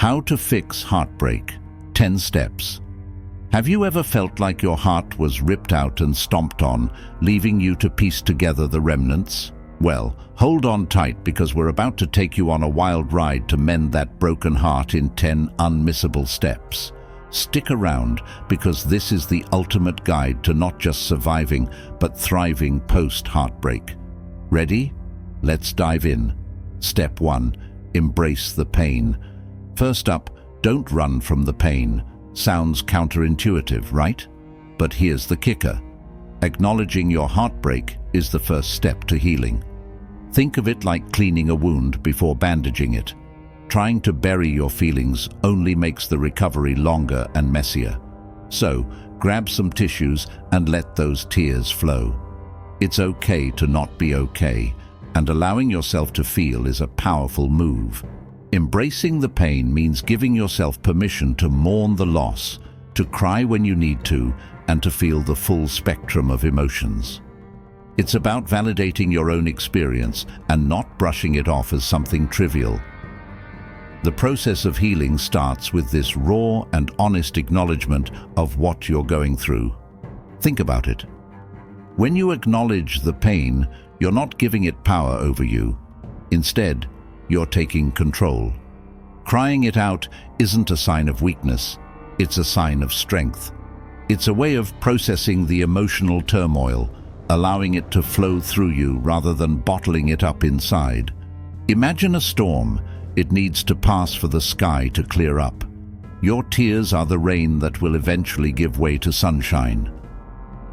How to Fix Heartbreak, 10 Steps. Have you ever felt like your heart was ripped out and stomped on, leaving you to piece together the remnants? Well, hold on tight because we're about to take you on a wild ride to mend that broken heart in 10 unmissable steps. Stick around because this is the ultimate guide to not just surviving, but thriving post-heartbreak. Ready? Let's dive in. Step 1. Embrace the pain. First up, don't run from the pain. Sounds counterintuitive, right? But here's the kicker. Acknowledging your heartbreak is the first step to healing. Think of it like cleaning a wound before bandaging it. Trying to bury your feelings only makes the recovery longer and messier. So, grab some tissues and let those tears flow. It's okay to not be okay, and allowing yourself to feel is a powerful move. Embracing the pain means giving yourself permission to mourn the loss, to cry when you need to, and to feel the full spectrum of emotions. It's about validating your own experience and not brushing it off as something trivial. The process of healing starts with this raw and honest acknowledgement of what you're going through. Think about it. When you acknowledge the pain, you're not giving it power over you. Instead, you're taking control. Crying it out isn't a sign of weakness, it's a sign of strength. It's a way of processing the emotional turmoil, allowing it to flow through you rather than bottling it up inside. Imagine a storm. It needs to pass for the sky to clear up. Your tears are the rain that will eventually give way to sunshine.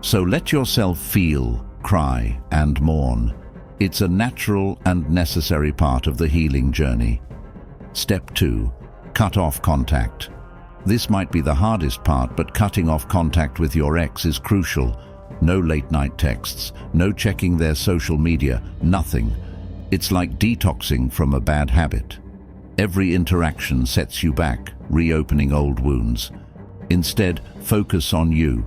So let yourself feel, cry, and mourn. It's a natural and necessary part of the healing journey. Step 2. Cut off contact. This might be the hardest part, but cutting off contact with your ex is crucial. No late-night texts, no checking their social media, nothing. It's like detoxing from a bad habit. Every interaction sets you back, reopening old wounds. Instead, focus on you.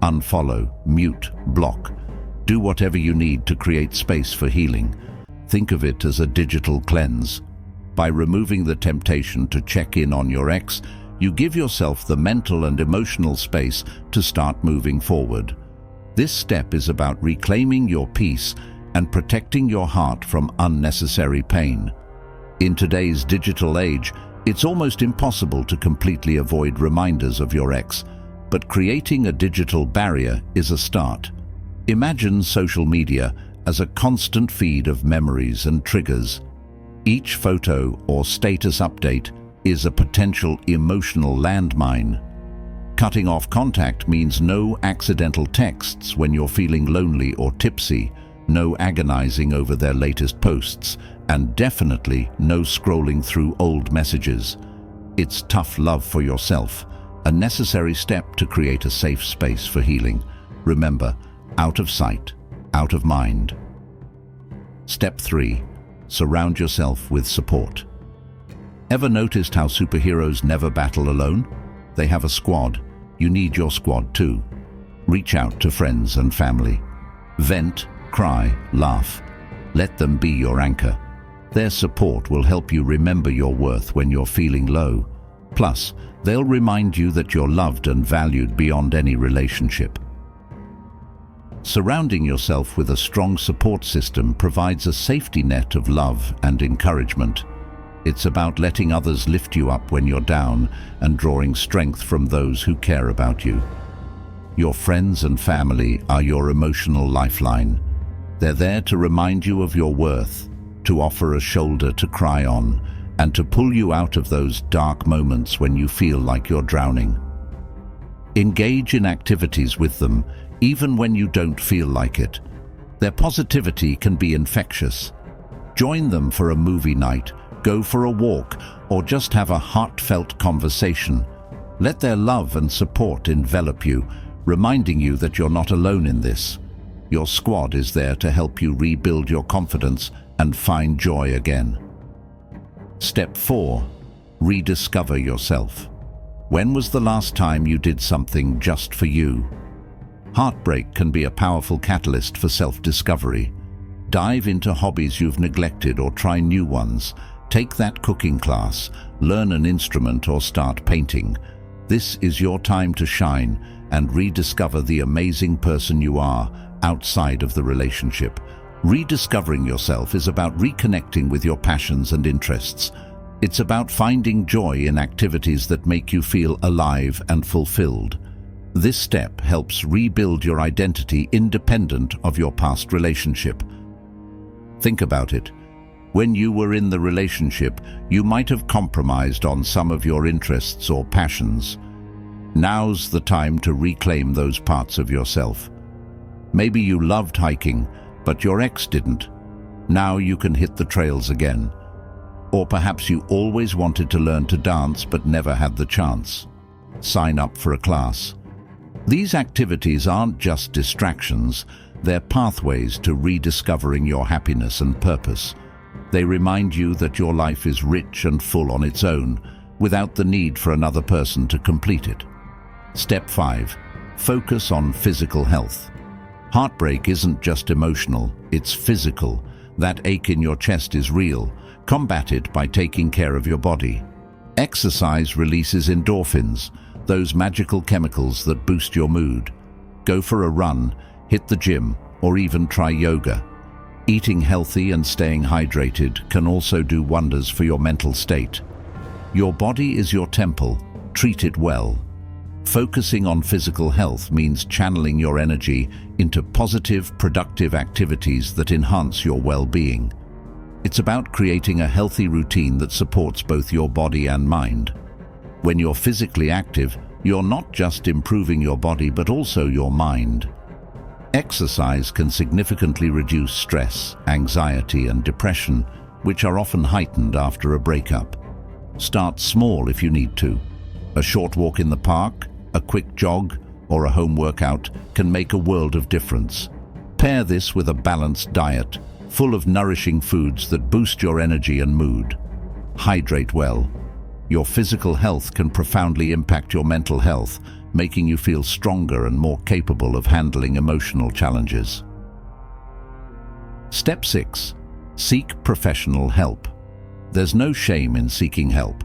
Unfollow, mute, block. Do whatever you need to create space for healing. Think of it as a digital cleanse. By removing the temptation to check in on your ex, you give yourself the mental and emotional space to start moving forward. This step is about reclaiming your peace and protecting your heart from unnecessary pain. In today's digital age, it's almost impossible to completely avoid reminders of your ex, but creating a digital barrier is a start. Imagine social media as a constant feed of memories and triggers. Each photo or status update is a potential emotional landmine. Cutting off contact means no accidental texts when you're feeling lonely or tipsy, no agonizing over their latest posts, and definitely no scrolling through old messages. It's tough love for yourself, a necessary step to create a safe space for healing. Remember, out of sight, out of mind. Step 3. Surround yourself with support. Ever noticed how superheroes never battle alone? They have a squad. You need your squad too. Reach out to friends and family. Vent, cry, laugh. Let them be your anchor. Their support will help you remember your worth when you're feeling low. Plus, they'll remind you that you're loved and valued beyond any relationship. Surrounding yourself with a strong support system provides a safety net of love and encouragement. It's about letting others lift you up when you're down and drawing strength from those who care about you. Your friends and family are your emotional lifeline. They're there to remind you of your worth, to offer a shoulder to cry on, and to pull you out of those dark moments when you feel like you're drowning. Engage in activities with them, even when you don't feel like it. Their positivity can be infectious. Join them for a movie night, go for a walk, or just have a heartfelt conversation. Let their love and support envelop you, reminding you that you're not alone in this. Your squad is there to help you rebuild your confidence and find joy again. Step 4. Rediscover yourself. When was the last time you did something just for you? Heartbreak can be a powerful catalyst for self-discovery. Dive into hobbies you've neglected or try new ones, Take that cooking class, learn an instrument or start painting. This is your time to shine and rediscover the amazing person you are outside of the relationship. Rediscovering yourself is about reconnecting with your passions and interests. It's about finding joy in activities that make you feel alive and fulfilled. This step helps rebuild your identity independent of your past relationship. Think about it. When you were in the relationship, you might have compromised on some of your interests or passions. Now's the time to reclaim those parts of yourself. Maybe you loved hiking, but your ex didn't. Now you can hit the trails again. Or perhaps you always wanted to learn to dance but never had the chance. Sign up for a class. These activities aren't just distractions, they're pathways to rediscovering your happiness and purpose. They remind you that your life is rich and full on its own, without the need for another person to complete it. Step 5. Focus on physical health. Heartbreak isn't just emotional, it's physical. That ache in your chest is real. Combat it by taking care of your body. Exercise releases endorphins, those magical chemicals that boost your mood. Go for a run, hit the gym, or even try yoga. Eating healthy and staying hydrated can also do wonders for your mental state. Your body is your temple. Treat it well. Focusing on physical health means channeling your energy into positive, productive activities that enhance your well-being. It's about creating a healthy routine that supports both your body and mind. When you're physically active, you're not just improving your body but also your mind. Exercise can significantly reduce stress, anxiety, and depression, which are often heightened after a breakup. Start small if you need to. A short walk in the park, a quick jog, or a home workout can make a world of difference. Pair this with a balanced diet, full of nourishing foods that boost your energy and mood. Hydrate well. Your physical health can profoundly impact your mental health, making you feel stronger and more capable of handling emotional challenges. Step 6. Seek professional help. There's no shame in seeking help.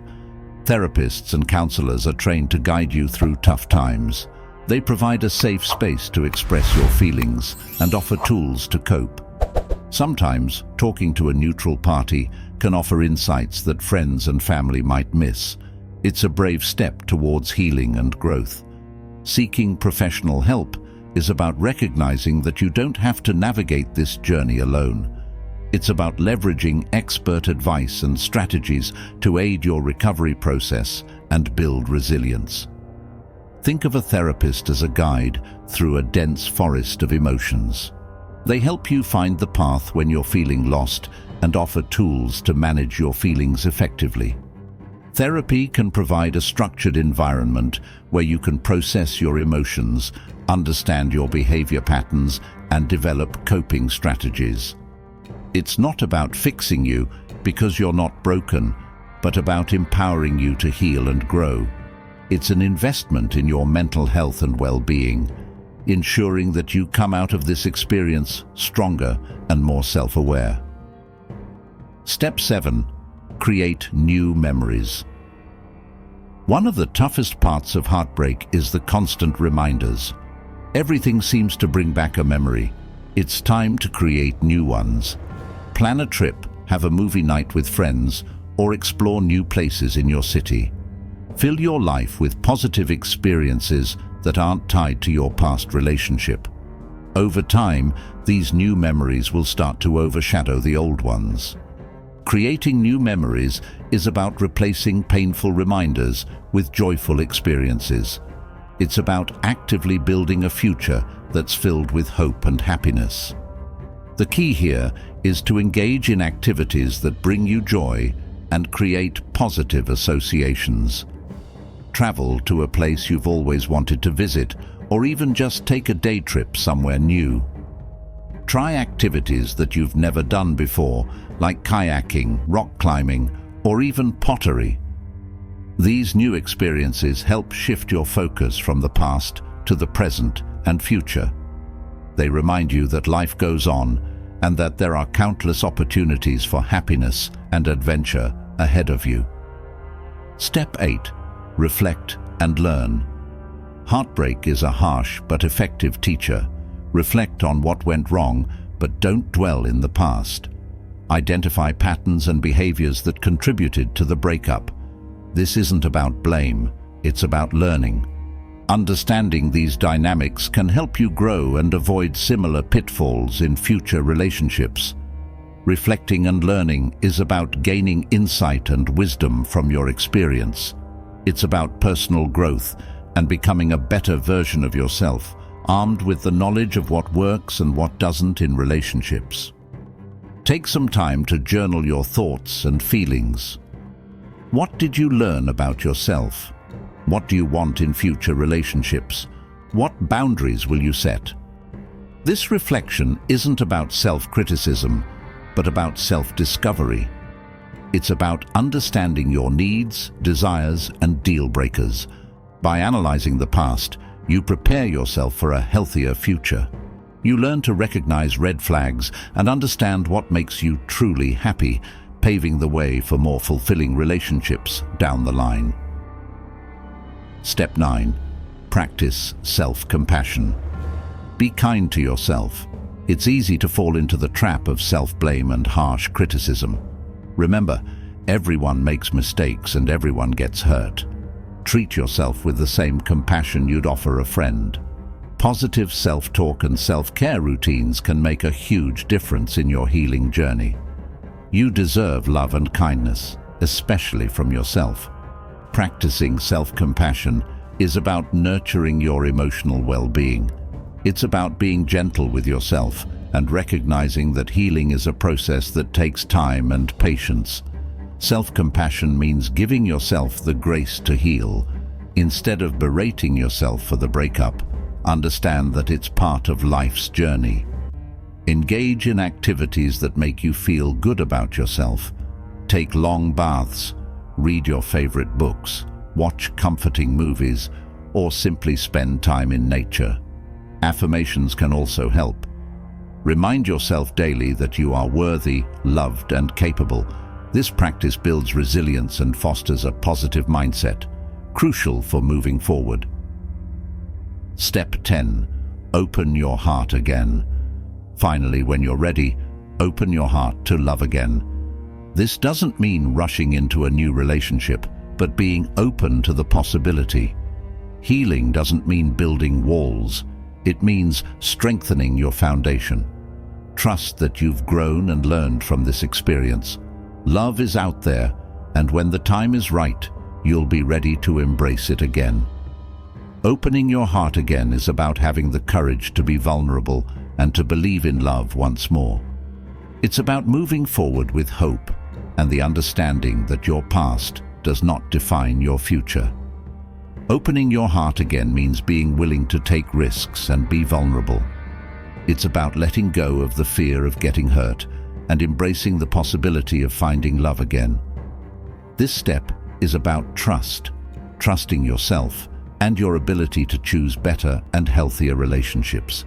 Therapists and counselors are trained to guide you through tough times. They provide a safe space to express your feelings and offer tools to cope. Sometimes, talking to a neutral party can offer insights that friends and family might miss. It's a brave step towards healing and growth. Seeking professional help is about recognizing that you don't have to navigate this journey alone. It's about leveraging expert advice and strategies to aid your recovery process and build resilience. Think of a therapist as a guide through a dense forest of emotions. They help you find the path when you're feeling lost and offer tools to manage your feelings effectively. Therapy can provide a structured environment where you can process your emotions, understand your behavior patterns, and develop coping strategies. It's not about fixing you because you're not broken, but about empowering you to heal and grow. It's an investment in your mental health and well-being, ensuring that you come out of this experience stronger and more self-aware. Step 7. Create new memories. One of the toughest parts of heartbreak is the constant reminders. Everything seems to bring back a memory. It's time to create new ones. Plan a trip, have a movie night with friends, or explore new places in your city. Fill your life with positive experiences that aren't tied to your past relationship. Over time, these new memories will start to overshadow the old ones. Creating new memories is about replacing painful reminders with joyful experiences. It's about actively building a future that's filled with hope and happiness. The key here is to engage in activities that bring you joy and create positive associations. Travel to a place you've always wanted to visit, or even just take a day trip somewhere new. Try activities that you've never done before, like kayaking, rock climbing, or even pottery. These new experiences help shift your focus from the past to the present and future. They remind you that life goes on, and that there are countless opportunities for happiness and adventure ahead of you. Step 8. Reflect and learn. Heartbreak is a harsh but effective teacher. Reflect on what went wrong, but don't dwell in the past. Identify patterns and behaviors that contributed to the breakup. This isn't about blame, it's about learning. Understanding these dynamics can help you grow and avoid similar pitfalls in future relationships. Reflecting and learning is about gaining insight and wisdom from your experience. It's about personal growth and becoming a better version of yourself, armed with the knowledge of what works and what doesn't in relationships. Take some time to journal your thoughts and feelings. What did you learn about yourself? What do you want in future relationships? What boundaries will you set? This reflection isn't about self-criticism, but about self-discovery. It's about understanding your needs, desires, and deal breakers. By analyzing the past, you prepare yourself for a healthier future. You learn to recognize red flags and understand what makes you truly happy, paving the way for more fulfilling relationships down the line. Step 9. Practice self-compassion. Be kind to yourself. It's easy to fall into the trap of self-blame and harsh criticism. Remember, everyone makes mistakes and everyone gets hurt. Treat yourself with the same compassion you'd offer a friend. Positive self-talk and self-care routines can make a huge difference in your healing journey. You deserve love and kindness, especially from yourself. Practicing self-compassion is about nurturing your emotional well-being. It's about being gentle with yourself and recognizing that healing is a process that takes time and patience. Self-compassion means giving yourself the grace to heal. Instead of berating yourself for the breakup, understand that it's part of life's journey. Engage in activities that make you feel good about yourself. Take long baths, read your favorite books, watch comforting movies, or simply spend time in nature. Affirmations can also help. Remind yourself daily that you are worthy, loved, and capable. This practice builds resilience and fosters a positive mindset, crucial for moving forward. Step 10. Open your heart again. Finally, when you're ready, open your heart to love again. This doesn't mean rushing into a new relationship, but being open to the possibility. Healing doesn't mean building walls. It means strengthening your foundation. Trust that you've grown and learned from this experience. Love is out there, and when the time is right, you'll be ready to embrace it again. Opening your heart again is about having the courage to be vulnerable and to believe in love once more. It's about moving forward with hope and the understanding that your past does not define your future. Opening your heart again means being willing to take risks and be vulnerable. It's about letting go of the fear of getting hurt and embracing the possibility of finding love again. This step is about trust, trusting yourself and your ability to choose better and healthier relationships.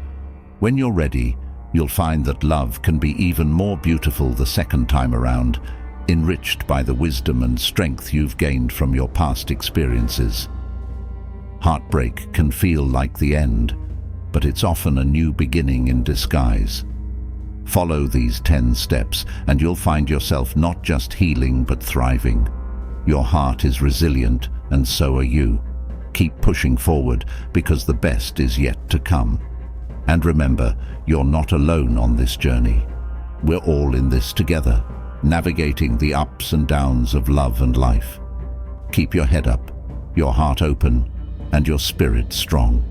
When you're ready, you'll find that love can be even more beautiful the second time around, enriched by the wisdom and strength you've gained from your past experiences. Heartbreak can feel like the end, but it's often a new beginning in disguise. Follow these 10 steps and you'll find yourself not just healing but thriving. Your heart is resilient and so are you. Keep pushing forward because the best is yet to come. And remember, you're not alone on this journey. We're all in this together, navigating the ups and downs of love and life. Keep your head up, your heart open, and your spirit strong.